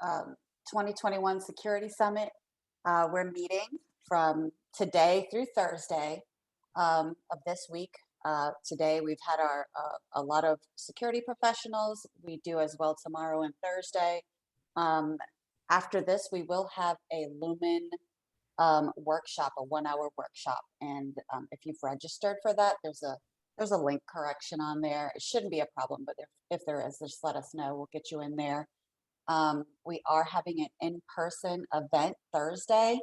2021 Security Summit. We're meeting from today through Thursday of this week. Today we've had a lot of security professionals. We do as well tomorrow and Thursday. Um, After this, we will have a Lumen workshop, a 1 hour workshop. And if you've registered for that, there's a link correction on there. It shouldn't be a problem, but if there is, just let us know. We'll get you in there. We are having an in-person event Thursday.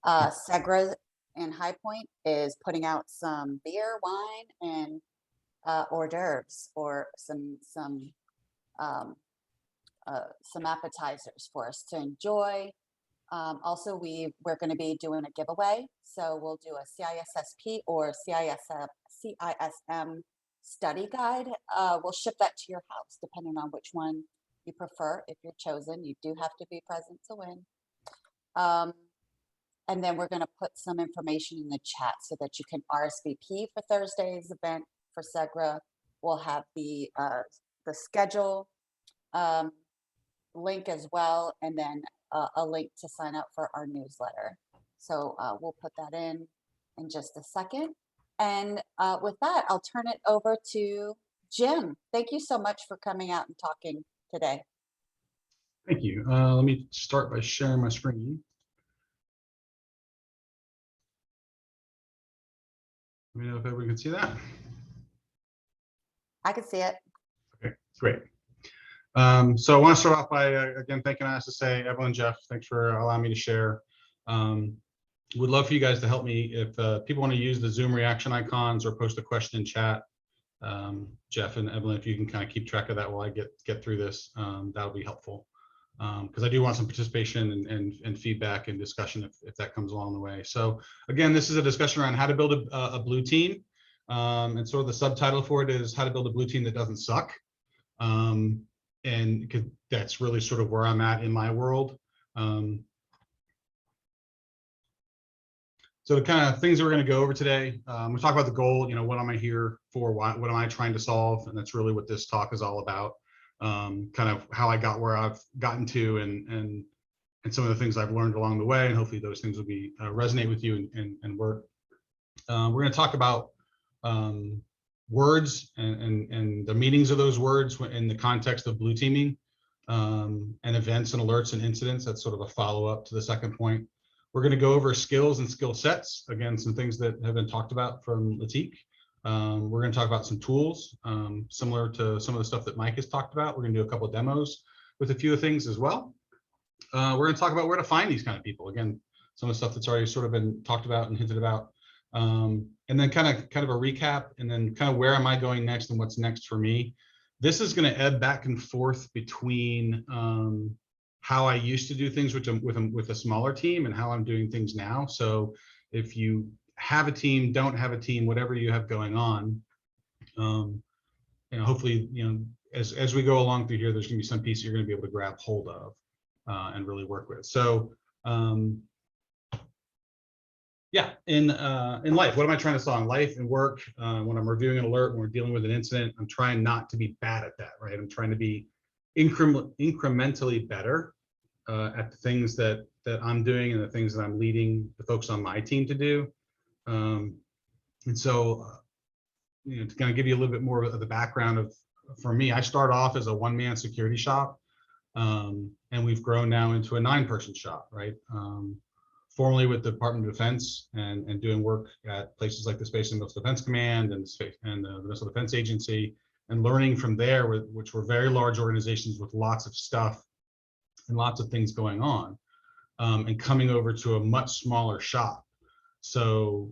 Segra in High Point is putting out some beer, wine, and hors d'oeuvres, or some appetizers for us to enjoy. Also, we're going to be doing a giveaway, so we'll do a CISSP or CISM study guide. We'll ship that to your house, depending on which one you prefer. If you're chosen, you do have to be present to win. And then we're going to put some information in the chat so that you can RSVP for Thursday's event for Segra. We'll have the schedule link as well, and then a link to sign up for our newsletter. So we'll put that in just a second. And with that, I'll turn it over to Jim. Thank you so much for coming out and talking today. Thank you. Let me start by sharing my screen. Let me know if everyone can see that. I can see it. Okay, great. So I want to start off by, again, thanking ISSA, Evelyn, Jeff, thanks for allowing me to share. Would love for you guys to help me if people want to use the Zoom reaction icons or post a question in chat. Jeff and Evelyn, if you can kind of keep track of that while I get through this, that'll be helpful. Because I do want some participation and feedback and discussion if that comes along the way. So again, this is a discussion around how to build a blue team. And sort of the subtitle for it is how to build a blue team that doesn't suck. And that's really sort of where I'm at in my world. So the kind of things that we're going to go over today, we talk about the goal, what am I here for? What am I trying to solve? And that's really what this talk is all about. Kind of how I got where I've gotten to and some of the things I've learned along the way, and hopefully those things will be resonate with you and work. We're going to talk about words and the meanings of those words in the context of blue teaming, and events and alerts and incidents. That's sort of a follow-up to the second point. We're going to go over skills and skill sets. Again, some things that have been talked about from Latik. We're going to talk about some tools, similar to some of the stuff that Mike has talked about. We're going to do a couple of demos with a few of things as well. We're going to talk about where to find these kind of people. Again, some of the stuff that's already sort of been talked about and hinted about. And then kind of a recap, and then kind of where am I going next and what's next for me. This is going to ebb back and forth between how I used to do things with a smaller team and how I'm doing things now. So if you have a team, don't have a team, whatever you have going on, hopefully, as we go along through here, there's going to be some piece you're going to be able to grab hold of and really work with. So yeah, in life, what am I trying to solve in life and work? When I'm reviewing an alert, when we're dealing with an incident, I'm trying not to be bad at that, right? I'm trying to be incrementally better at the things that I'm doing and the things that I'm leading the folks on my team to do. And so, to kind of give you a little bit more of the background for me, I start off as a one-man security shop, and we've grown now into a 9-person shop, right? Formerly with the Department of Defense and doing work at places like the Space and Missile Defense Command and the Missile Defense Agency, and learning from there, which were very large organizations with lots of stuff and lots of things going on, and coming over to a much smaller shop. So,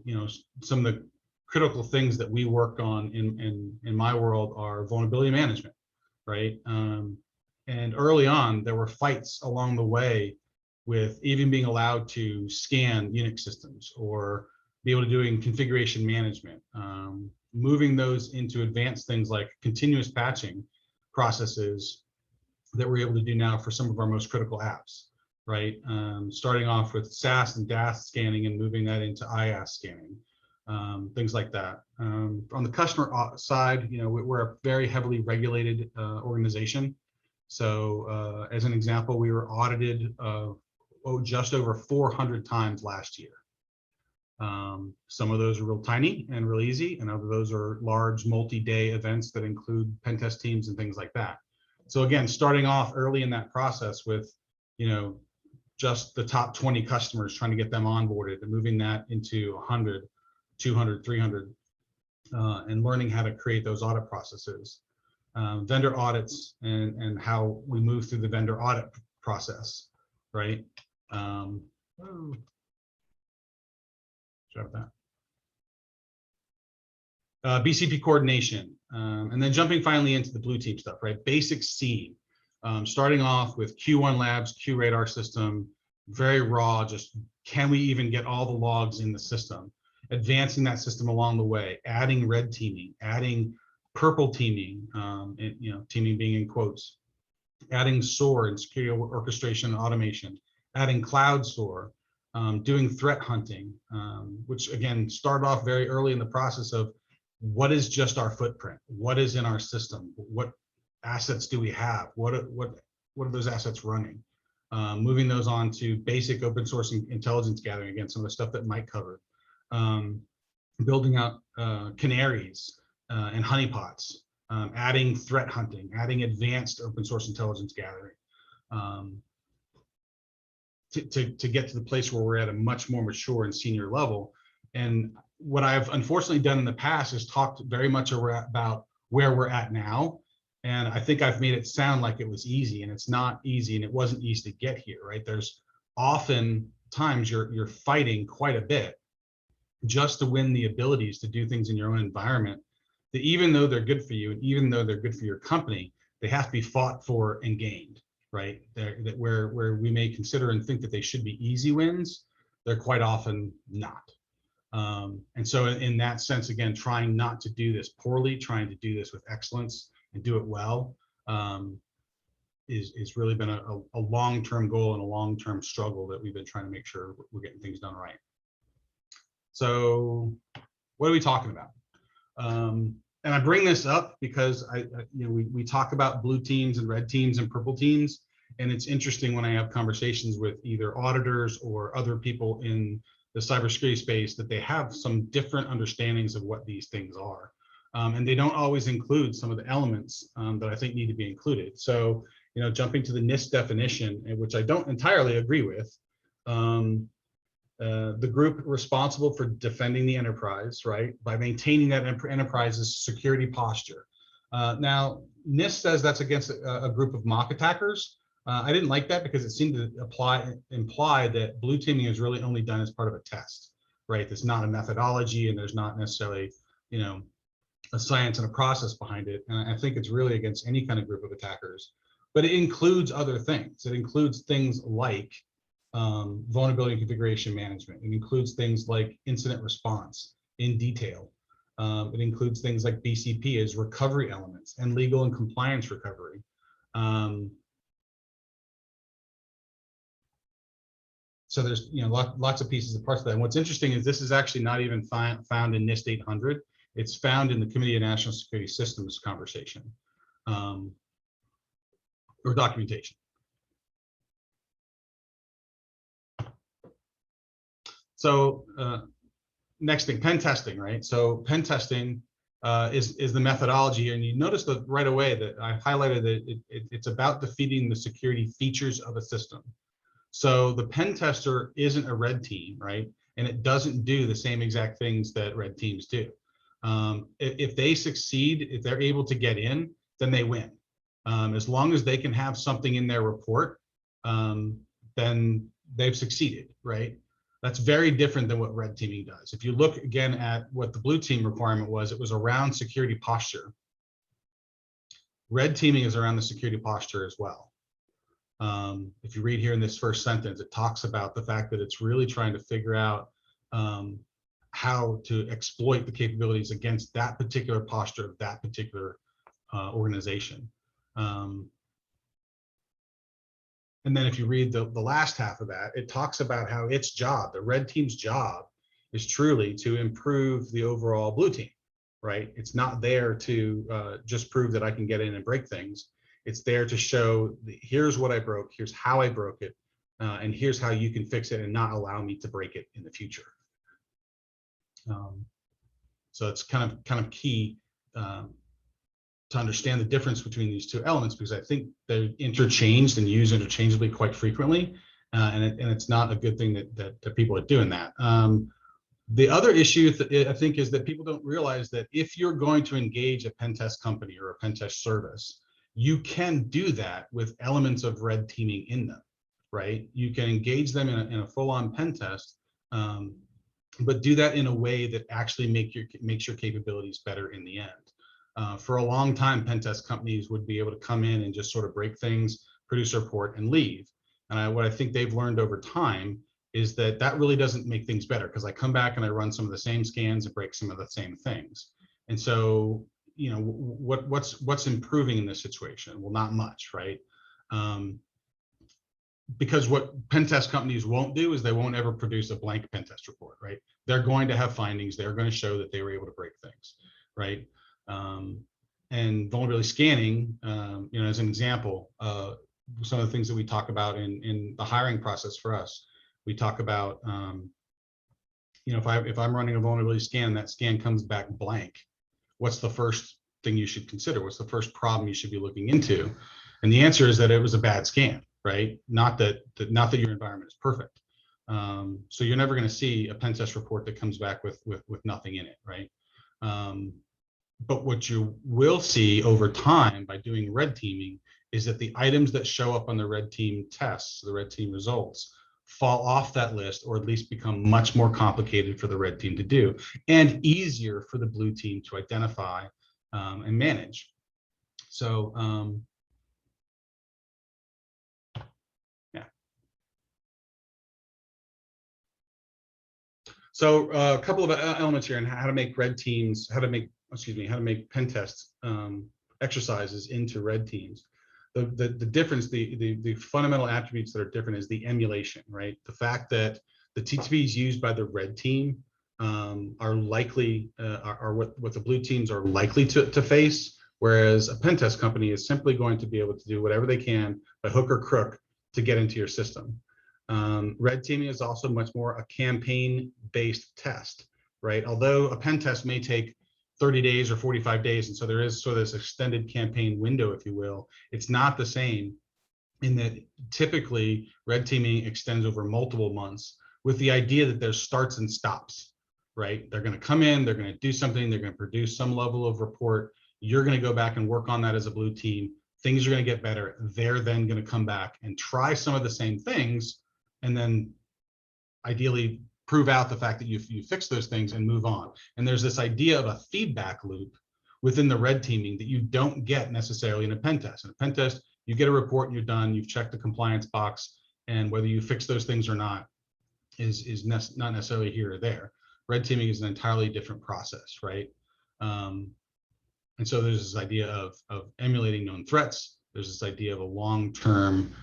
some of the critical things that we work on in my world are vulnerability management, right? And early on, there were fights along the way with even being allowed to scan Unix systems or be able to doing configuration management, moving those into advanced things like continuous patching processes that we're able to do now for some of our most critical apps, right? Starting off with SAS and DAS scanning and moving that into IaaS scanning, things like that. On the customer side, we're a very heavily regulated organization. So as an example, we were audited just over 400 times last year. Some of those are real tiny and real easy, and other those are large multi-day events that include pen test teams and things like that. So again, starting off early in that process with, just the top 20 customers, trying to get them onboarded and moving that into 100, 200, 300, and learning how to create those audit processes, vendor audits, and how we move through the vendor audit process, right? BCP coordination, and then jumping finally into the blue team stuff, right? Basic C, starting off with Q1 Labs, Q Radar system, very raw, just can we even get all the logs in the system? Advancing that system along the way, adding red teaming, adding purple teaming, teaming being in quotes, adding SOAR and security orchestration and automation, adding cloud SOAR, doing threat hunting, which again, started off very early in the process of what is just our footprint? What is in our system? What assets do we have? What are those assets running? Moving those on to basic open source intelligence gathering, again, some of the stuff that Mike covered. Building out canaries and honeypots, adding threat hunting, adding advanced open source intelligence gathering, to get to the place where we're at a much more mature and senior level. And what I've unfortunately done in the past is talked very much about where we're at now. And I think I've made it sound like it was easy, and it's not easy, and it wasn't easy to get here, right? There's often times you're fighting quite a bit just to win the abilities to do things in your own environment that, even though they're good for you and even though they're good for your company, they have to be fought for and gained, right? That where we may consider and think that they should be easy wins, they're quite often not. And so in that sense, again, trying not to do this poorly, trying to do this with excellence and do it well, is really been a long-term goal and a long-term struggle that we've been trying to make sure we're getting things done right. So what are we talking about? And I bring this up because we talk about blue teams and red teams and purple teams, and it's interesting when I have conversations with either auditors or other people in the cybersecurity space that they have some different understandings of what these things are. And they don't always include some of the elements that I think need to be included. So, jumping to the NIST definition, which I don't entirely agree with, the group responsible for defending the enterprise, right, by maintaining that enterprise's security posture. Now, NIST says that's against a group of mock attackers. I didn't like that because it seemed to imply that blue teaming is really only done as part of a test, right? There's not a methodology, and there's not necessarily, a science and a process behind it. And I think it's really against any kind of group of attackers. But it includes other things. It includes things like vulnerability and configuration management. It includes things like incident response in detail. It includes things like BCP as recovery elements and legal and compliance recovery. So there's lots of pieces and parts of that. And what's interesting is this is actually not even found in NIST 800. It's found in the Committee of National Security Systems conversation or documentation. So next thing, pen testing, right? So pen testing is the methodology, and you notice that right away that I highlighted that it's about defeating the security features of a system. So the pen tester isn't a red team, right? And it doesn't do the same exact things that red teams do. If they succeed, if they're able to get in, then they win. As long as they can have something in their report, then they've succeeded, right? That's very different than what red teaming does. If you look again at what the blue team requirement was, it was around security posture. Red teaming is around the security posture as well. If you read here in this first sentence, it talks about the fact that it's really trying to figure out how to exploit the capabilities against that particular posture of that particular organization. And then if you read the last half of that, it talks about how its job, the red team's job, is truly to improve the overall blue team, right? It's not there to just prove that I can get in and break things. It's there to show, here's what I broke, here's how I broke it, and here's how you can fix it and not allow me to break it in the future. So it's kind of key to understand the difference between these two elements, because I think they're interchanged and used interchangeably quite frequently, and it's not a good thing that people are doing that. The other issue I think is that people don't realize that if you're going to engage a pen test company or a pen test service, you can do that with elements of red teaming in them, right? You can engage them in a full-on pen test, but do that in a way that actually makes your capabilities better in the end. For a long time, pen test companies would be able to come in and just sort of break things, produce a report, and leave. And what I think they've learned over time is that really doesn't make things better, because I come back and I run some of the same scans and break some of the same things. And so, you know, what's improving in this situation? Well, not much, right? Because what pen test companies won't do is they won't ever produce a blank pen test report, right? They're going to have findings. They're going to show that they were able to break things, right? And vulnerability scanning, you know, as an example, some of the things that we talk about in the hiring process for us, we talk about, you know, if I'm running a vulnerability scan, that scan comes back blank, what's the first thing you should consider? What's the first problem you should be looking into? And the answer is that it was a bad scan, right? Not that your environment is perfect. So you're never going to see a pen test report that comes back with nothing in it, right? But what you will see over time by doing red teaming is that the items that show up on the red team tests, the red team results, fall off that list, or at least become much more complicated for the red team to do, and easier for the blue team to identify and manage. So yeah. So a couple of elements here on how to make red teams, how to make pen test exercises into red teams. The difference, the fundamental attributes that are different is the emulation, right? The fact that the TTPs used by the red team are likely, are what the blue teams are likely to face, whereas a pen test company is simply going to be able to do whatever they can by hook or crook to get into your system. Red teaming is also much more a campaign-based test, right? Although a pen test may take 30 days or 45 days, and so there is sort of this extended campaign window, if you will, it's not the same in that typically red teaming extends over multiple months with the idea that there's starts and stops, right? They're going to come in, they're going to do something, they're going to produce some level of report. You're going to go back and work on that as a blue team. Things are going to get better. They're then going to come back and try some of the same things, and then ideally prove out the fact that you fix those things and move on. And there's this idea of a feedback loop within the red teaming that you don't get necessarily in a pen test. In a pen test, you get a report and you're done, you've checked the compliance box, and whether you fix those things or not is not necessarily here or there. Red teaming is an entirely different process, right? And so there's this idea of emulating known threats. There's this idea of a long-term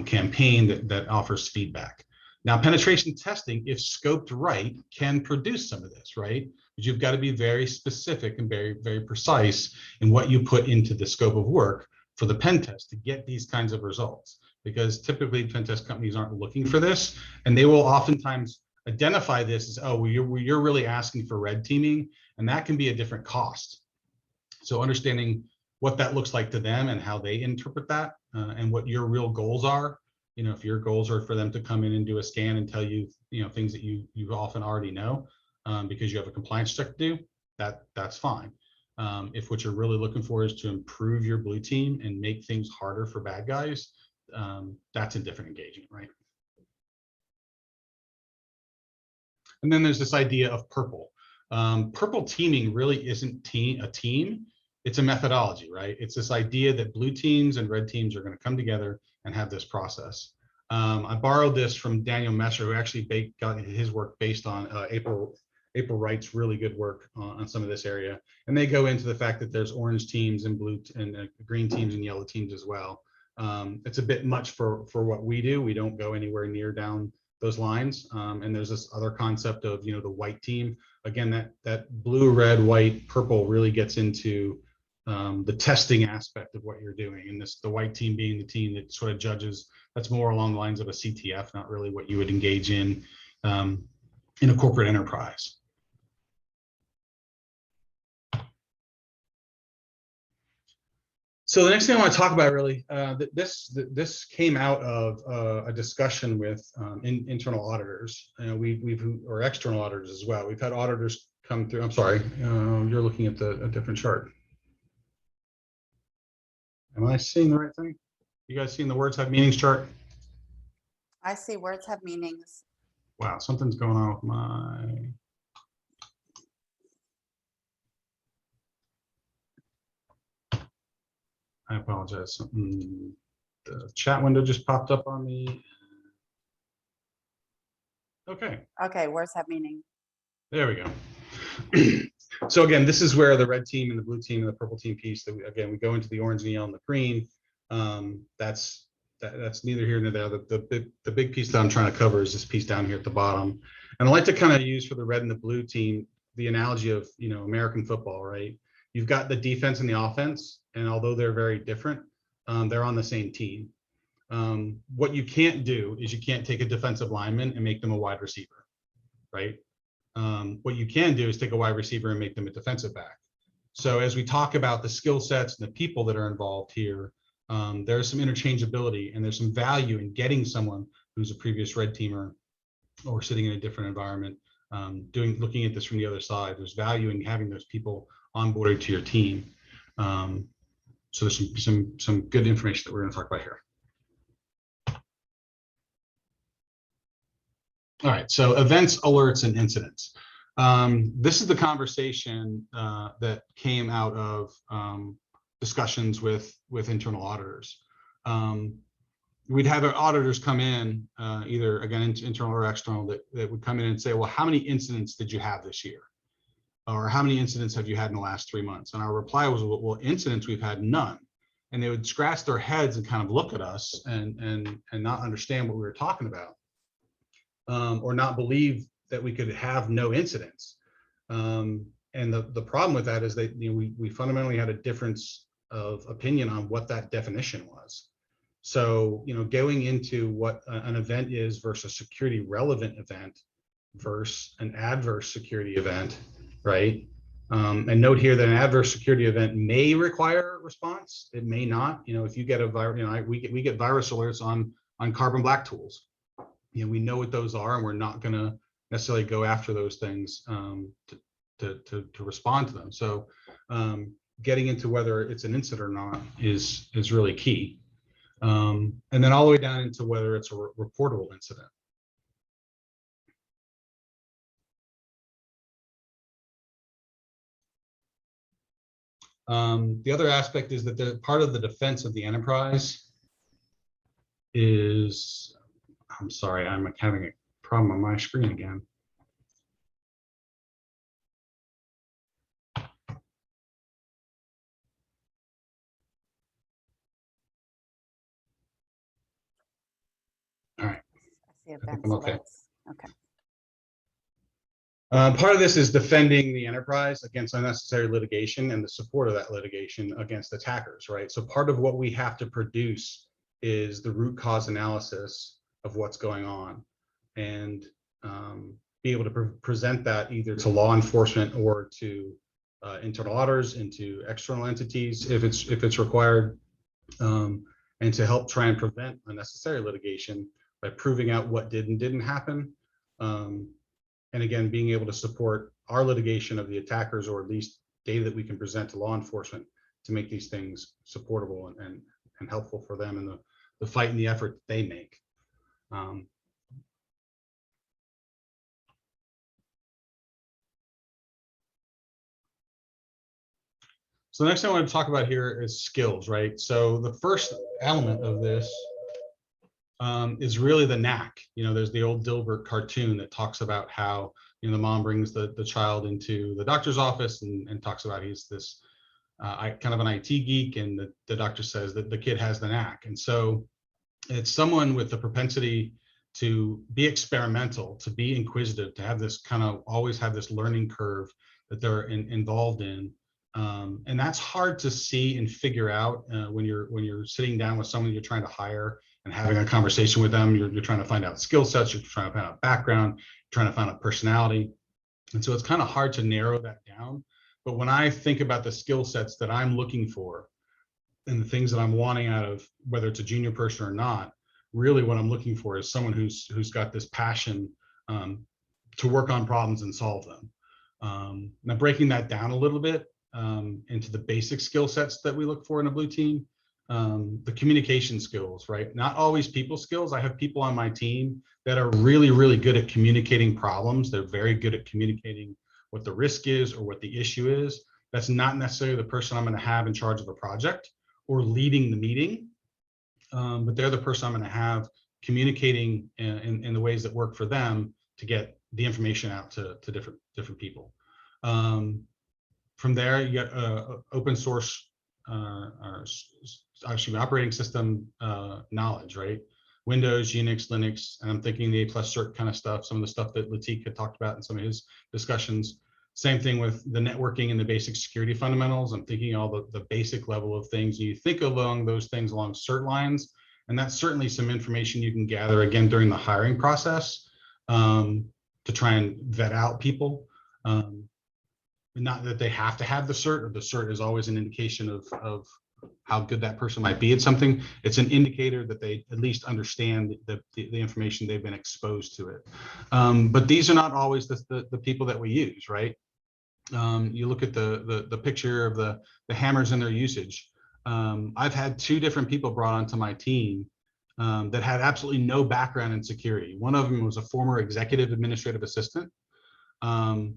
campaign that offers feedback. Now, penetration testing, if scoped right, can produce some of this, right? But you've got to be very specific and very, very precise in what you put into the scope of work for the pen test to get these kinds of results. Because typically pen test companies aren't looking for this, and they will oftentimes identify this as, oh, well, you're really asking for red teaming, and that can be a different cost. So understanding what that looks like to them and how they interpret that, and what your real goals are. You know, if your goals are for them to come in and do a scan and tell you, things that you often already know, because you have a compliance check to do, that's fine. If what you're really looking for is to improve your blue team and make things harder for bad guys, that's a different engagement, right? And then there's this idea of purple. Purple teaming really isn't a team. It's a methodology, right? It's this idea that blue teams and red teams are going to come together and have this process. I borrowed this from Daniel Messer, who actually got his work based on April Wright's really good work on some of this area. And they go into the fact that there's orange teams and blue and green teams and yellow teams as well. It's a bit much for what we do. We don't go anywhere near down those lines. And there's this other concept of, the white team. Again, that blue, red, white, purple really gets into the testing aspect of what you're doing, and the white team being the team that sort of judges. That's more along the lines of a CTF, not really what you would engage in a corporate enterprise. So the next thing I want to talk about really, this came out of a discussion with internal auditors, or external auditors as well. We've had auditors come through. I'm sorry, you're looking at a different chart. Am I seeing the right thing? You guys seeing the words have meanings chart? I see words have meanings. Wow, something's going on with my. I apologize. The chat window just popped up on me. Okay. Okay, words have meaning. There we go. So again, this is where the red team and the blue team and the purple team piece, that again, we go into the orange and the yellow and the green. That's neither here nor there. The big piece that I'm trying to cover is this piece down here at the bottom. And I like to kind of use for the red and the blue team the analogy of, American football, right? You've got the defense and the offense, and although they're very different, they're on the same team. What you can't do is you can't take a defensive lineman and make them a wide receiver, right? What you can do is take a wide receiver and make them a defensive back. So as we talk about the skill sets and the people that are involved here, there's some interchangeability, and there's some value in getting someone who's a previous red teamer or sitting in a different environment, looking at this from the other side. There's value in having those people onboarded to your team. So there's some good information that we're going to talk about here. All right, so events, alerts, and incidents. This is the conversation that came out of discussions with internal auditors. We'd have our auditors come in, either again internal or external, that would come in and say, well, how many incidents did you have this year? Or how many incidents have you had in the last 3 months? And our reply was, well, incidents, we've had none. And they would scratch their heads and kind of look at us and not understand what we were talking about, or not believe that we could have no incidents. And the problem with that is that we fundamentally had a difference of opinion on what that definition was. So going into what an event is versus a security relevant event versus an adverse security event, right? And note here that an adverse security event may require a response. It may not. If you get a virus, we get virus alerts on carbon black tools. We know what those are, and we're not going to necessarily go after those things to respond to them. So getting into whether it's an incident or not is really key. And then all the way down into whether it's a reportable incident. The other aspect is that part of the defense of the enterprise is, I'm sorry, I'm having a problem on my screen again. All right. I see events, Okay. alerts. Okay. Part of this is defending the enterprise against unnecessary litigation and the support of that litigation against attackers, right? So part of what we have to produce is the root cause analysis of what's going on, and be able to present that either to law enforcement or to internal auditors and to external entities if it's required, and to help try and prevent unnecessary litigation by proving out what did and didn't happen. And again, being able to support our litigation of the attackers, or at least data that we can present to law enforcement to make these things supportable and helpful for them in the fight and the effort that they make. So the next thing I want to talk about here is skills, right? So the first element of this is really the knack. There's the old Dilbert cartoon that talks about how the mom brings the child into the doctor's office and talks about he's this kind of an IT geek, and the doctor says that the kid has the knack. And so it's someone with the propensity to be experimental, to be inquisitive, to have this kind of always have this learning curve that they're involved in, And that's hard to see and figure out when you're sitting down with someone you're trying to hire and having a conversation with them. You're trying to find out skill sets, you're trying to find out background, trying to find out personality. And so it's kind of hard to narrow that down. But when I think about the skill sets that I'm looking for and the things that I'm wanting out of whether it's a junior person or not, really what I'm looking for is someone who's got this passion to work on problems and solve them. Now breaking that down a little bit into the basic skill sets that we look for in a blue team, the communication skills, right? Not always people skills. I have people on my team that are really, really good at communicating problems. They're very good at communicating what the risk is or what the issue is. That's not necessarily the person I'm going to have in charge of a project or leading the meeting, but they're the person I'm going to have communicating in the ways that work for them to get the information out to different people. From there, you get open source, actually operating system knowledge, right? Windows, Unix, Linux, and I'm thinking the A+ cert kind of stuff, some of the stuff that Latik had talked about in some of his discussions. Same thing with the networking and the basic security fundamentals. I'm thinking all the basic level of things. You think along those things along cert lines, and that's certainly some information you can gather again during the hiring process to try and vet out people. Not that they have to have the cert, or the cert is always an indication of how good that person might be at something. It's an indicator that they at least understand the information, they've been exposed to it. But these are not always the people that we use, right? You look at the picture of the hammers and their usage. I've had 2 different people brought onto my team that had absolutely no background in security. One of them was a former executive administrative assistant. And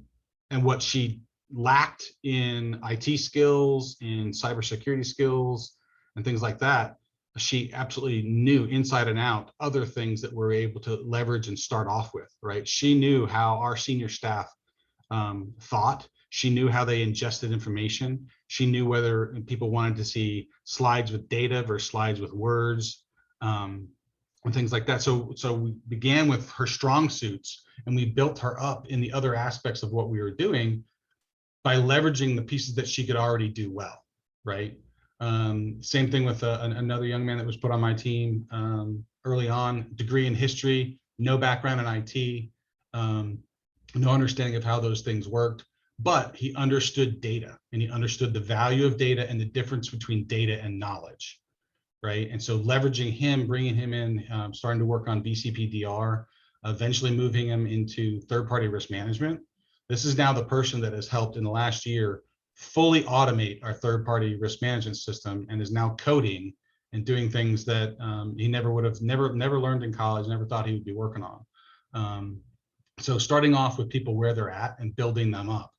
what she lacked in IT skills, in cybersecurity skills, and things like that, she absolutely knew inside and out other things that we're able to leverage and start off with, right? She knew how our senior staff thought. She knew how they ingested information. She knew whether people wanted to see slides with data versus slides with words, and things like that. So we began with her strong suits, and we built her up in the other aspects of what we were doing by leveraging the pieces that she could already do well, right? Same thing with another young man that was put on my team early on, degree in history, no background in IT, no understanding of how those things worked, but he understood data, and he understood the value of data and the difference between data and knowledge, right? And so leveraging him, bringing him in, starting to work on BCPDR, eventually moving him into third-party risk management. This is now the person that has helped in the last year fully automate our third-party risk management system, and is now coding and doing things that he never would have never learned in college, never thought he would be working on. So starting off with people where they're at and building them up,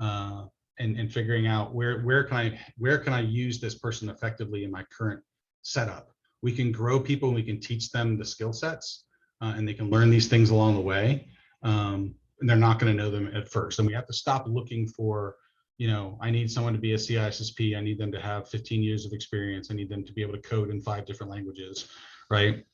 and figuring out where can I use this person effectively in my current setup. We can grow people, and we can teach them the skill sets, and they can learn these things along the way. And they're not going to know them at first. And we have to stop looking for, I need someone to be a CISSP. I need them to have 15 years of experience. I need them to be able to code in 5 different languages, right?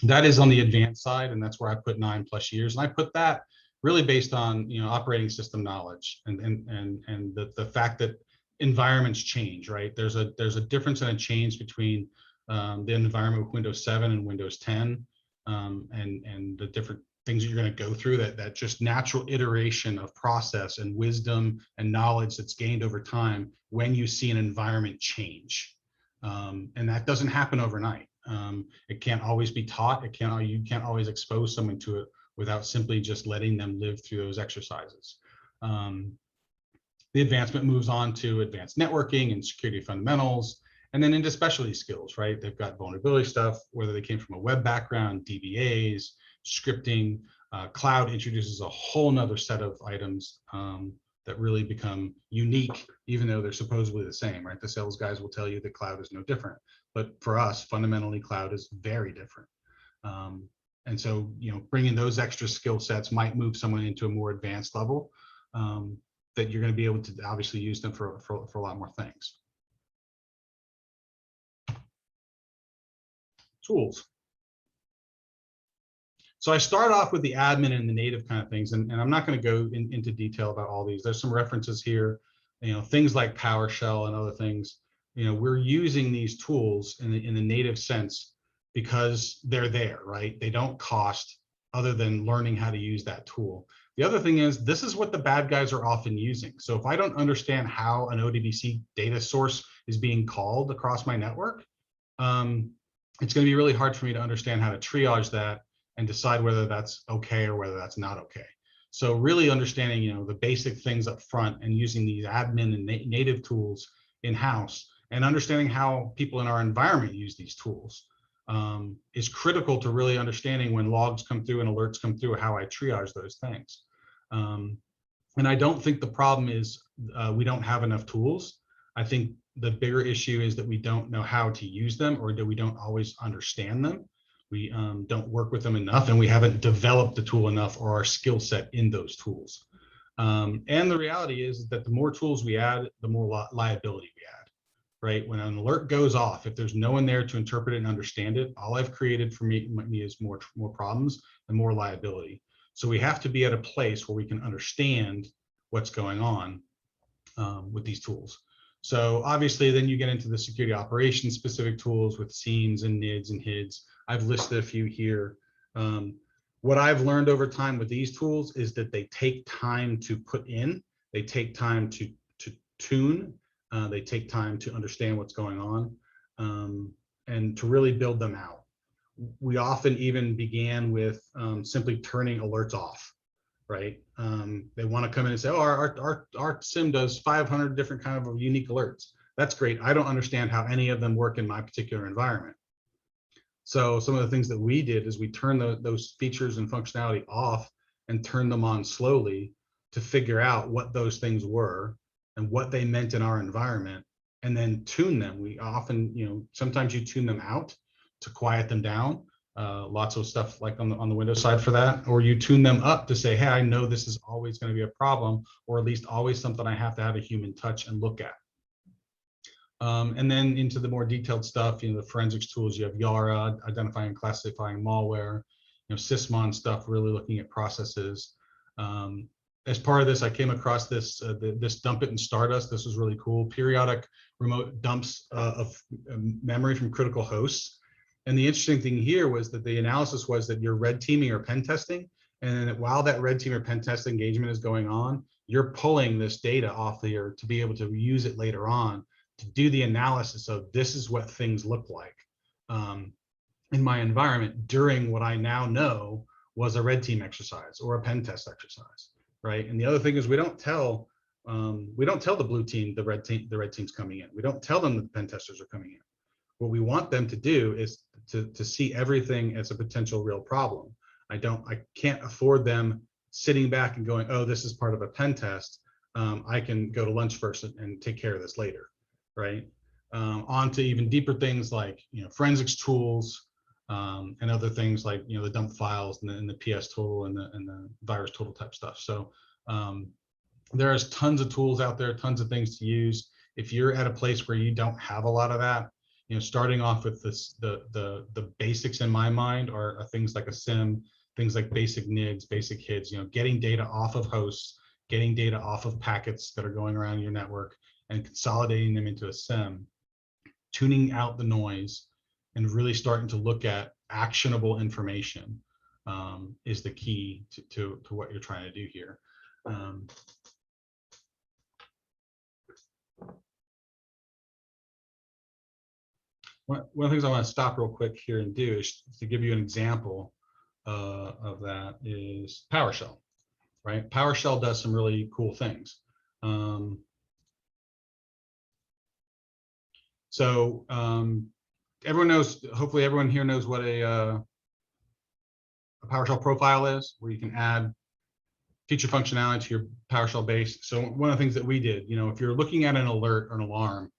That is on the advanced side, and that's where I put 9+ years. And I put that really based on operating system knowledge and the fact that environments change, right? There's a difference and a change between the environment with Windows 7 and Windows 10, and the different things you're going to go through, that just natural iteration of process and wisdom and knowledge that's gained over time when you see an environment change. And that doesn't happen overnight. It can't always be taught. You can't always expose someone to it without simply just letting them live through those exercises. The advancement moves on to advanced networking and security fundamentals, and then into specialty skills, right? They've got vulnerability stuff, whether they came from a web background, DBAs, scripting. Cloud introduces a whole nother set of items that really become unique, even though they're supposedly the same, right? The sales guys will tell you that cloud is no different, but for us, fundamentally, cloud is very different. And so, bringing those extra skill sets might move someone into a more advanced level that you're going to be able to obviously use them for a lot more things. Tools. So I start off with the admin and the native kind of things, and I'm not going to go into detail about all these. There's some references here things like PowerShell and other things, we're using these tools in the native sense because they're there, right? They don't cost other than learning how to use that tool. The other thing is, this is what the bad guys are often using. So if I don't understand how an ODBC data source is being called across my network, it's going to be really hard for me to understand how to triage that and decide whether that's okay or whether that's not okay. So really understanding, the basic things up front and using these admin and native tools in-house and understanding how people in our environment use these tools is critical to really understanding when logs come through and alerts come through, how I triage those things. And I don't think the problem is we don't have enough tools. I think the bigger issue is that we don't know how to use them, or that we don't always understand them. We don't work with them enough, and we haven't developed the tool enough or our skill set in those tools. And the reality is that the more tools we add, the more liability we add, right? When an alert goes off, if there's no one there to interpret it and understand it, all I've created for me is more problems and more liability. So we have to be at a place where we can understand what's going on with these tools. So obviously then you get into the security operations specific tools with scenes and NIDS and HIDs. I've listed a few here. What I've learned over time with these tools is that they take time to put in, they take time to tune, they take time to understand what's going on, and to really build them out. We often even began with simply turning alerts off, right? They want to come in and say, oh, our SIM does 500 different kind of unique alerts. That's great. I don't understand how any of them work in my particular environment. So some of the things that we did is we turned those features and functionality off and turned them on slowly to figure out what those things were and what they meant in our environment, and then tune them. We often, sometimes you tune them out to quiet them down. Lots of stuff like on the Windows side for that, or you tune them up to say, hey, I know this is always going to be a problem, or at least always something I have to have a human touch and look at. And then into the more detailed stuff, the forensics tools, you have Yara, identifying and classifying malware, Sysmon stuff, really looking at processes. As part of this, I came across this dump it and Stardust. This was really cool. Periodic remote dumps of memory from critical hosts. And the interesting thing here was that the analysis was that you're red teaming or pen testing. And then while that red team or pen test engagement is going on, you're pulling this data off here to be able to use it later on to do the analysis of this is what things look like in my environment during what I now know was a red team exercise or a pen test exercise, right? And the other thing is we don't tell the blue team the red team's coming in. We don't tell them that the pen testers are coming in. What we want them to do is to see everything as a potential real problem. I can't afford them sitting back and going, oh, this is part of a pen test. I can go to lunch first and take care of this later, right? On to even deeper things like forensics tools and other things like the dump files and the PS total and the virus total type stuff. So there's tons of tools out there, tons of things to use. If you're at a place where you don't have a lot of that, starting off with the basics in my mind are things like a SIM, things like basic NIDs, basic HIDs, getting data off of hosts, getting data off of packets that are going around your network and consolidating them into a SIM, tuning out the noise, and really starting to look at actionable information is the key to what you're trying to do here. One of the things I want to stop real quick here and do is to give you an example of that is PowerShell, right? PowerShell does some really cool things. So everyone knows, hopefully everyone here knows what a PowerShell profile is, where you can add feature functionality to your PowerShell base. So one of the things that we did, if you're looking at an alert or an alarm,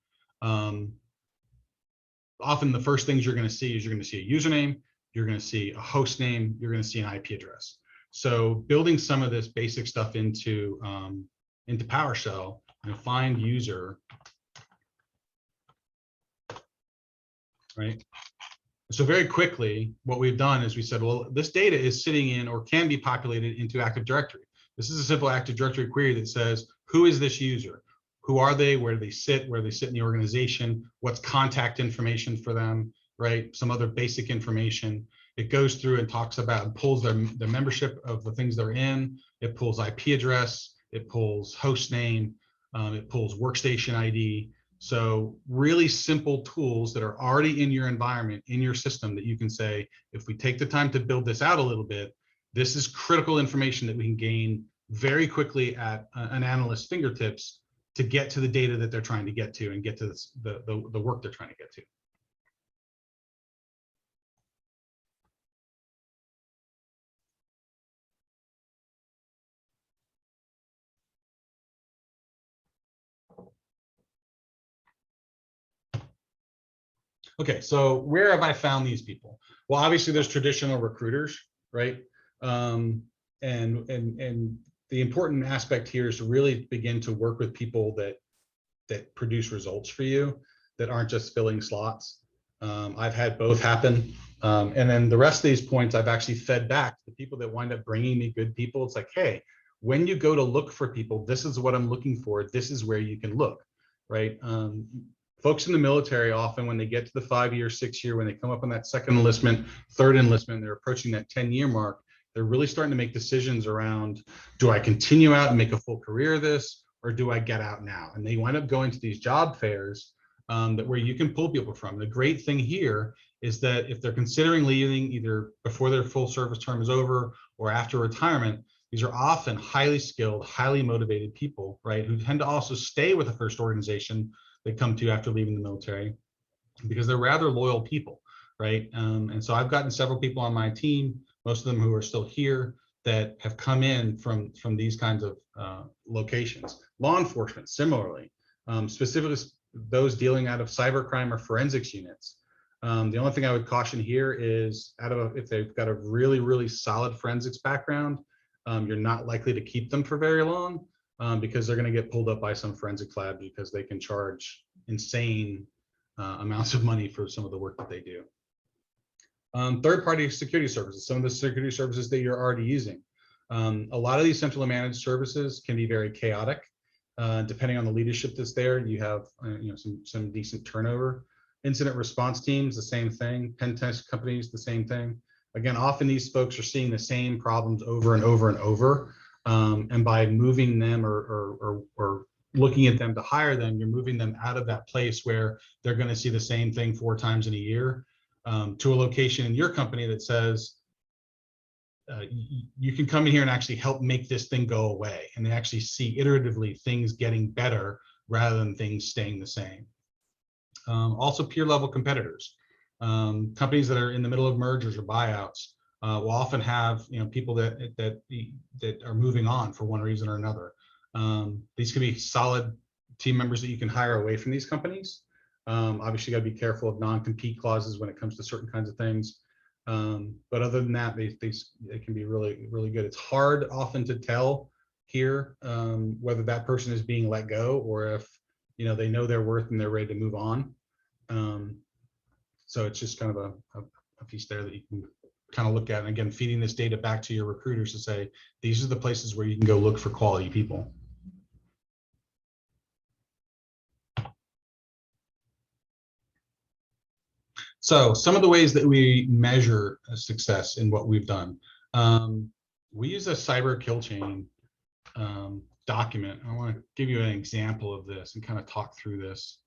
often the first things you're going to see is you're going to see a username, you're going to see a host name, you're going to see an IP address. So building some of this basic stuff into PowerShell, find user, right? So very quickly, what we've done is we said, well, this data is sitting in or can be populated into Active Directory. This is a simple Active Directory query that says, who is this user? who are they, where do they sit, where they sit in the organization, what's contact information for them, right? Some other basic information. It goes through and talks about, pulls their membership of the things they're in. It pulls IP address, it pulls host name, it pulls workstation ID. So really simple tools that are already in your environment, in your system, that you can say, if we take the time to build this out a little bit, this is critical information that we can gain very quickly at an analyst's fingertips to get to the data that they're trying to get to and get to the work they're trying to get to. Okay, so where have I found these people? Well, obviously there's traditional recruiters, right? And the important aspect here is to really begin to work with people that produce results for you, that aren't just filling slots. I've had both happen. And then the rest of these points I've actually fed back to the people that wind up bringing me good people. It's like, hey, when you go to look for people, this is what I'm looking for. This is where you can look, right? Folks in the military, often when they get to the 5-year, 6-year, when they come up on that second enlistment, third enlistment, they're approaching that 10-year mark, they're really starting to make decisions around, do I continue out and make a full career of this, or do I get out now? And they wind up going to these job fairs that where you can pull people from. The great thing here is that if they're considering leaving either before their full service term is over or after retirement, these are often highly skilled, highly motivated people, right, who tend to also stay with the first organization they come to after leaving the military, because they're rather loyal people, right? And so I've gotten several people on my team, most of them who are still here, that have come in from these kinds of locations. Law enforcement, similarly, specifically those dealing out of cybercrime or forensics units. The only thing I would caution here is, if they've got a really, really solid forensics background, you're not likely to keep them for very long, because they're going to get pulled up by some forensic lab because they can charge insane amounts of money for some of the work that they do. Third-party security services, some of the security services that you're already using. A lot of these centrally managed services can be very chaotic. Depending on the leadership that's there, you have some decent turnover. Incident response teams, the same thing. Pen test companies, the same thing. Again, often these folks are seeing the same problems over and over and over. And by moving them or looking at them to hire them, you're moving them out of that place where they're going to see the same thing 4 times in a year, to a location in your company that says, you can come in here and actually help make this thing go away. And they actually see iteratively things getting better rather than things staying the same. Also peer level competitors. Companies that are in the middle of mergers or buyouts will often have people that are moving on for one reason or another. These can be solid team members that you can hire away from these companies. Obviously, you got to be careful of non-compete clauses when it comes to certain kinds of things. But other than that, they can be really, really good. It's hard often to tell here whether that person is being let go or if they know their worth and they're ready to move on. So it's just kind of a piece there that you can kind of look at, and again, feeding this data back to your recruiters to say, these are the places where you can go look for quality people. So some of the ways that we measure success in what we've done. We use a cyber kill chain document. I want to give you an example of this and kind of talk through this.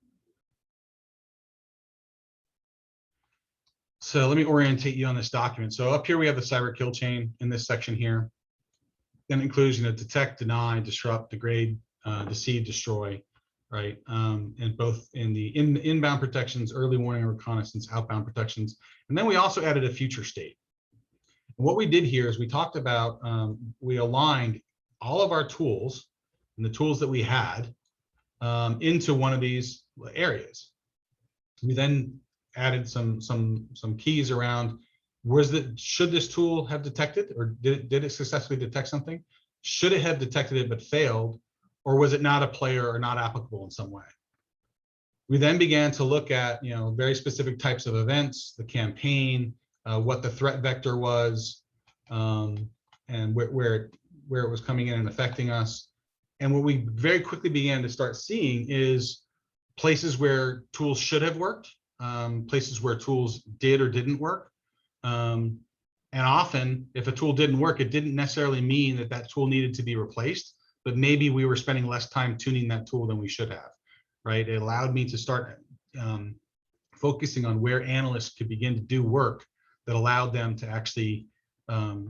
So let me orientate you on this document. So up here we have the cyber kill chain in this section here. That includes detect, deny, disrupt, degrade, deceive, destroy, right? And both in the inbound protections, early warning and reconnaissance, outbound protections. And then we also added a future state. And what we did here is we talked about, we aligned all of our tools and the tools that we had into one of these areas. We then added some keys around, should this tool have detected, or did it successfully detect something? Should it have detected it but failed, or was it not a player or not applicable in some way? We then began to look at very specific types of events, the campaign, what the threat vector was, and where it was coming in and affecting us. And what we very quickly began to start seeing is places where tools should have worked, places where tools did or didn't work. And often, if a tool didn't work, it didn't necessarily mean that that tool needed to be replaced, but maybe we were spending less time tuning that tool than we should have, right? It allowed me to start focusing on where analysts could begin to do work that allowed them to actually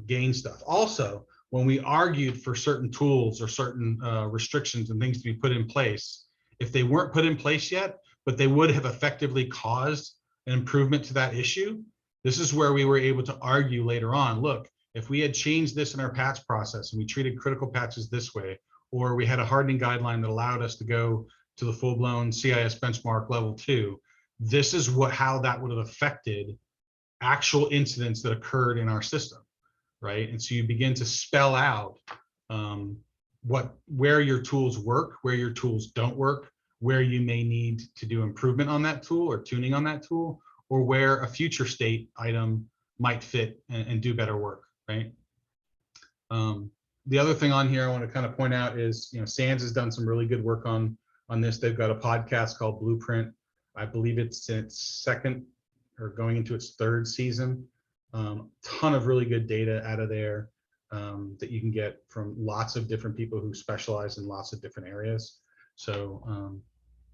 gain stuff. Also, when we argued for certain tools or certain restrictions and things to be put in place, if they weren't put in place yet, but they would have effectively caused an improvement to that issue, this is where we were able to argue later on, look, if we had changed this in our patch process and we treated critical patches this way, or we had a hardening guideline that allowed us to go to the full-blown CIS benchmark level 2, this is how that would have affected actual incidents that occurred in our system, right? And so you begin to spell out where your tools work, where your tools don't work, where you may need to do improvement on that tool or tuning on that tool, or where a future state item might fit and do better work, right? The other thing on here I want to kind of point out is, SANS has done some really good work on this. They've got a podcast called Blueprint. I believe it's its second or going into its third season. Ton of really good data out of there that you can get from lots of different people who specialize in lots of different areas. So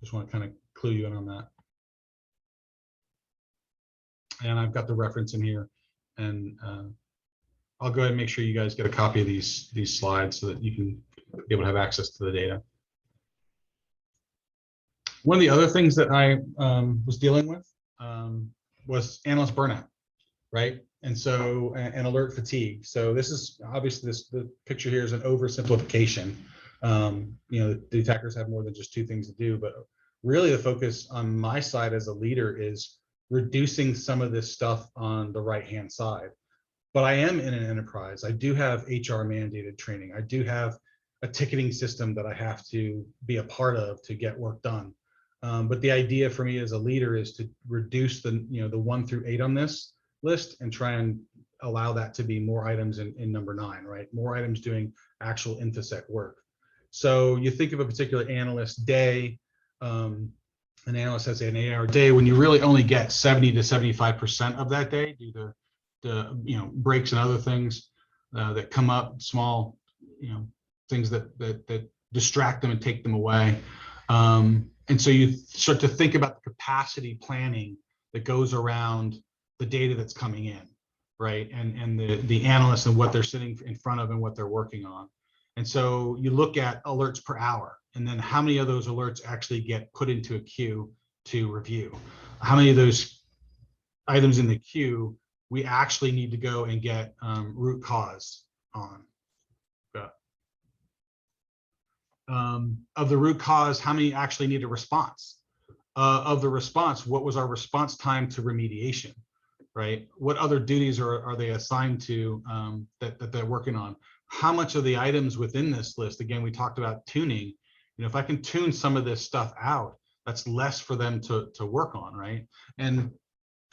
just want to kind of clue you in on that. And I've got the reference in here, and I'll go ahead and make sure you guys get a copy of these slides so that you can be able to have access to the data. One of the other things that I was dealing with was analyst burnout, right? And so, and alert fatigue. So this is obviously the picture here is an oversimplification. The attackers have more than just two things to do, but really the focus on my side as a leader is reducing some of this stuff on the right-hand side. But I am in an enterprise. I do have HR mandated training. I do have a ticketing system that I have to be a part of to get work done. But the idea for me as a leader is to reduce the 1 through 8 on this list and try and allow that to be more items in number 9, right? More items doing actual InfoSec work. So you think of a particular analyst day, an analyst has an 8-hour day when you really only get 70 to 75% of that day due to the breaks and other things that come up, small things that distract them and take them away. And so you start to think about the capacity planning that goes around the data that's coming in, right? And the analysts and what they're sitting in front of and what they're working on. And so you look at alerts per hour, and then how many of those alerts actually get put into a queue to review? How many of those items in the queue we actually need to go and get root cause on? Of the root cause, how many actually need a response? Of the response, what was our response time to remediation, right? What other duties are they assigned to that they're working on? How much of the items within this list, again, we talked about tuning, if I can tune some of this stuff out, that's less for them to work on, right? And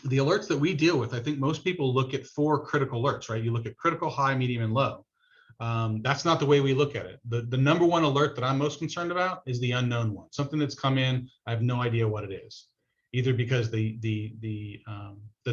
the alerts that we deal with, I think most people look at 4 critical alerts, right? You look at critical, high, medium, and low. That's not the way we look at it. The number one alert that I'm most concerned about is the unknown one, something that's come in, I have no idea what it is, either because the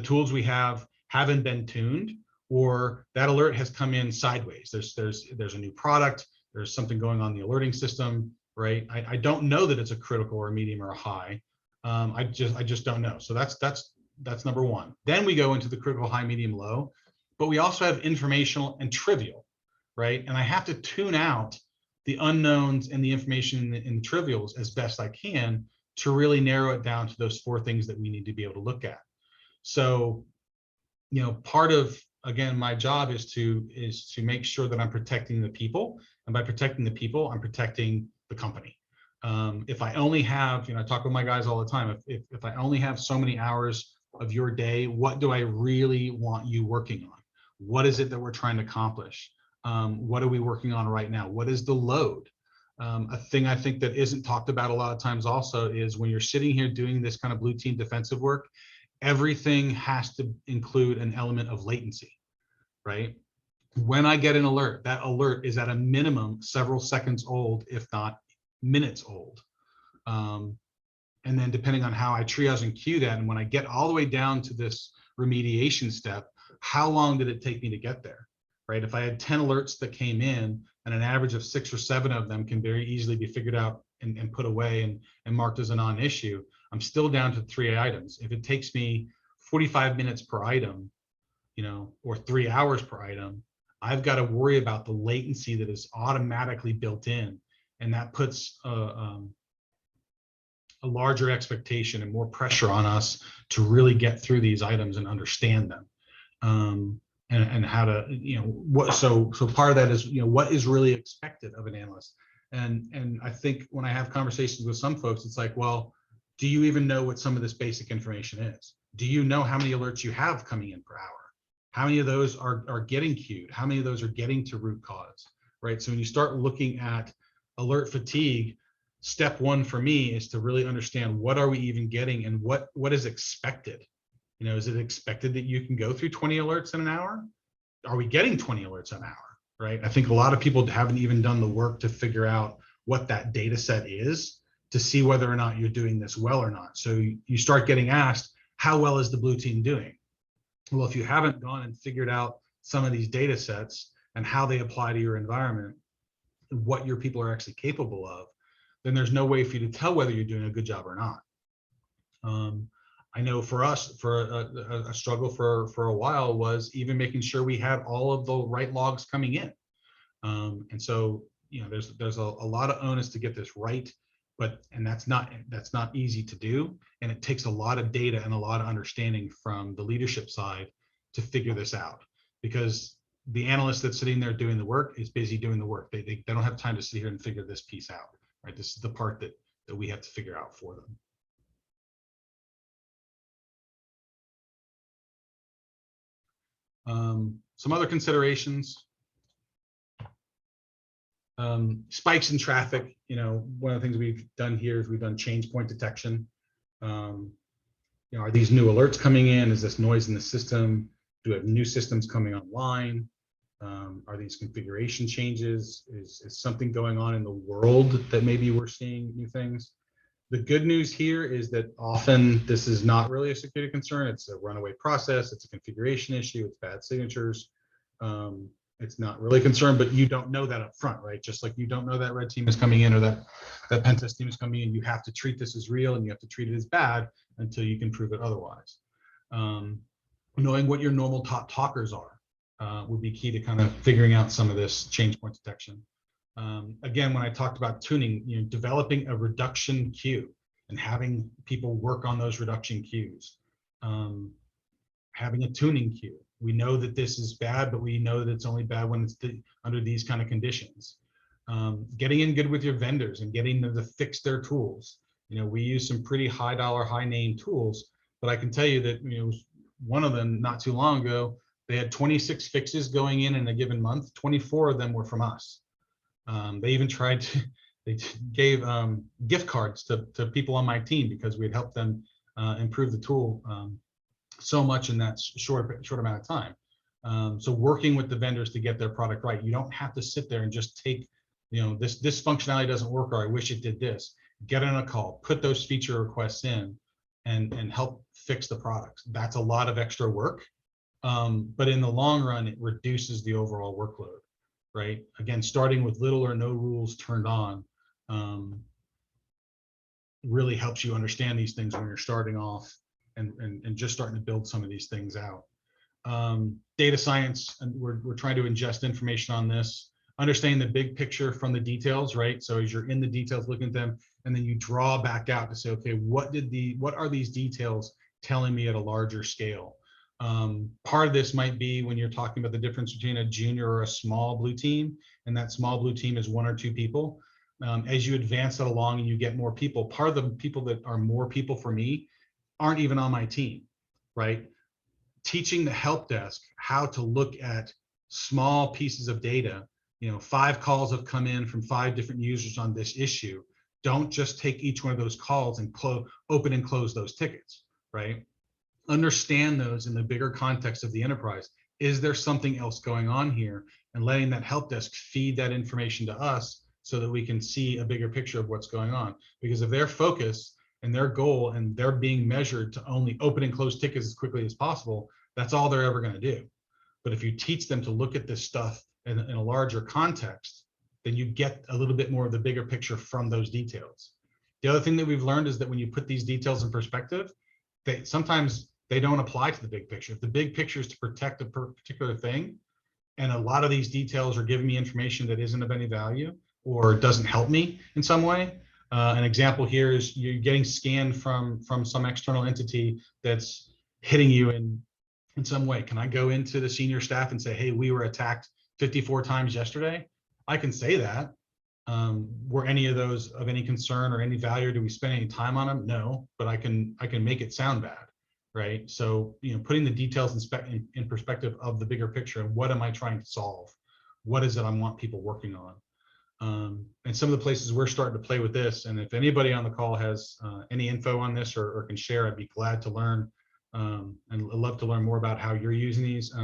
tools we have haven't been tuned, or that alert has come in sideways. There's a new product, there's something going on in the alerting system, right? I don't know that it's a critical or a medium or a high. I just don't know. So that's number one. Then we go into the critical, high, medium, low, but we also have informational and trivial, right? And I have to tune out the unknowns and the information in the trivials as best I can to really narrow it down to those 4 things that we need to be able to look at. So, part of, again, my job is to make sure that I'm protecting the people, and by protecting the people, I'm protecting the company. If I only have, I talk with my guys all the time, if I only have so many hours of your day, what do I really want you working on? What is it that we're trying to accomplish? What are we working on right now? What is the load? A thing I think that isn't talked about a lot of times also is when you're sitting here doing this kind of blue team defensive work, everything has to include an element of latency, right? When I get an alert, that alert is at a minimum several seconds old, if not minutes old. And then depending on how I triage and queue that, and when I get all the way down to this remediation step, how long did it take me to get there, right? If I had 10 alerts that came in, and an average of 6 or 7 of them can very easily be figured out and put away and marked as a non-issue, I'm still down to 3 items. If it takes me 45 minutes per item, or 3 hours per item, I've got to worry about the latency that is automatically built in. And that puts a larger expectation and more pressure on us to really get through these items and understand them. And how to, so part of that is, what is really expected of an analyst. And I think when I have conversations with some folks, it's like, well, do you even know what some of this basic information is? Do you know how many alerts you have coming in per hour? How many of those are getting queued? How many of those are getting to root cause, right? So when you start looking at alert fatigue, step one for me is to really understand what are we even getting and what is expected. Is it expected that you can go through 20 alerts in an hour? Are we getting 20 alerts an hour, right? I think a lot of people haven't even done the work to figure out what that data set is to see whether or not you're doing this well or not. So you start getting asked, how well is the blue team doing? Well, if you haven't gone and figured out some of these data sets and how they apply to your environment, what your people are actually capable of, then there's no way for you to tell whether you're doing a good job or not. I know for us, for a struggle for a while was even making sure we had all of the right logs coming in. And so, there's a lot of onus to get this right, and that's not easy to do. And it takes a lot of data and a lot of understanding from the leadership side to figure this out, because the analyst that's sitting there doing the work is busy doing the work. They don't have time to sit here and figure this piece out, right? This is the part that we have to figure out for them. Some other considerations, spikes in traffic. One of the things we've done here is we've done change point detection. Are these new alerts coming in? Is this noise in the system? Do we have new systems coming online? Are these configuration changes? Is something going on in the world that maybe we're seeing new things? The good news here is that often this is not really a security concern. It's a runaway process. It's a configuration issue. It's bad signatures. It's not really a concern, but you don't know that up front, right? Just like you don't know that red team is coming in or that pen test team is coming in. You have to treat this as real and you have to treat it as bad until you can prove it otherwise. Knowing what your normal top talkers are would be key to kind of figuring out some of this change point detection. Again, when I talked about tuning, developing a reduction queue and having people work on those reduction queues. Having a tuning queue. We know that this is bad, but we know that it's only bad when it's under these kind of conditions. Getting in good with your vendors and getting them to fix their tools. We use some pretty high dollar, high name tools, but I can tell you that one of them not too long ago, they had 26 fixes going in a given month. 24 of them were from us. They even tried to, they gave gift cards to people on my team because we had helped them improve the tool so much in that short amount of time. So working with the vendors to get their product right. You don't have to sit there and just take, this functionality doesn't work, or I wish it did this. Get on a call, put those feature requests in and help fix the products. That's a lot of extra work. But in the long run, it reduces the overall workload. Right? Again, starting with little or no rules turned on really helps you understand these things when you're starting off and just starting to build some of these things out. Data science, and we're trying to ingest information on this, understanding the big picture from the details, right? So as you're in the details, looking at them, and then you draw back out to say, okay, what are these details telling me at a larger scale? Part of this might be when you're talking about the difference between a junior or a small blue team, and that small blue team is 1 or 2 people. As you advance that along and you get more people, part of the people that are more people for me aren't even on my team, right? Teaching the help desk how to look at small pieces of data, 5 calls have come in from 5 different users on this issue. Don't just take each one of those calls and open and close those tickets, right? Understand those in the bigger context of the enterprise. Is there something else going on here? And letting that help desk feed that information to us so that we can see a bigger picture of what's going on. Because if their focus and their goal and they're being measured to only open and close tickets as quickly as possible, that's all they're ever going to do. But if you teach them to look at this stuff in a larger context, then you get a little bit more of the bigger picture from those details. The other thing that we've learned is that when you put these details in perspective, sometimes they don't apply to the big picture. If the big picture is to protect a particular thing, and a lot of these details are giving me information that isn't of any value or doesn't help me in some way. An example here is you're getting scanned from some external entity that's hitting you in some way. Can I go into the senior staff and say, hey, we were attacked 54 times yesterday? I can say that. Were any of those of any concern or any value? Do we spend any time on them? No, but I can make it sound bad, right? So, putting the details in perspective of the bigger picture and what am I trying to solve? What is it I want people working on? And some of the places we're starting to play with this, and if anybody on the call has any info on this or can share, I'd be glad to learn, and I'd love to learn more about how you're using these.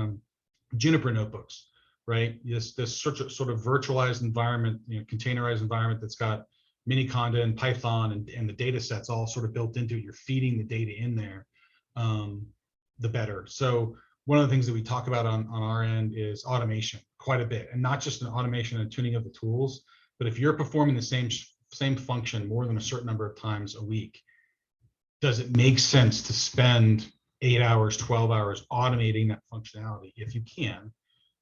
Juniper notebooks, right? This sort of virtualized environment, containerized environment that's got Miniconda and Python and the data sets all sort of built into it. You're feeding the data in there, the better. So one of the things that we talk about on our end is automation quite a bit, and not just an automation and tuning of the tools, but if you're performing the same function more than a certain number of times a week, does it make sense to spend 8 hours, 12 hours automating that functionality if you can,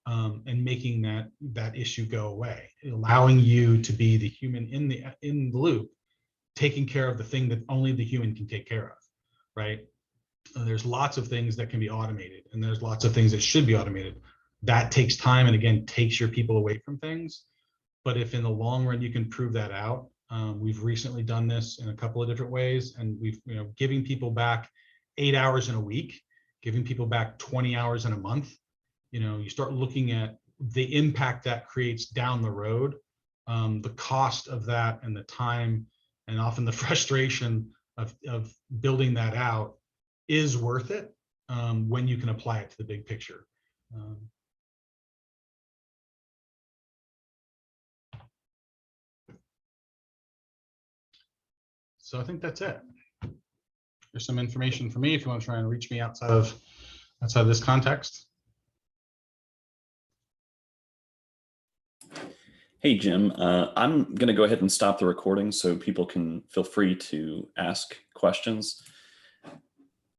and making that issue go away, allowing you to be the human in the loop, taking care of the thing that only the human can take care of, right? There's lots of things that can be automated, and there's lots of things that should be automated. That takes time, and again, takes your people away from things. But if in the long run you can prove that out, we've recently done this in a couple of different ways, and we've giving people back 8 hours in a week, giving people back 20 hours in a month. You start looking at the impact that creates down the road, the cost of that, and the time, and often the frustration of building that out is worth it when you can apply it to the big picture. So I think that's it. There's some information for me if you want to try and reach me outside of this context. Hey, Jim, I'm going to go ahead and stop the recording so people can feel free to ask questions.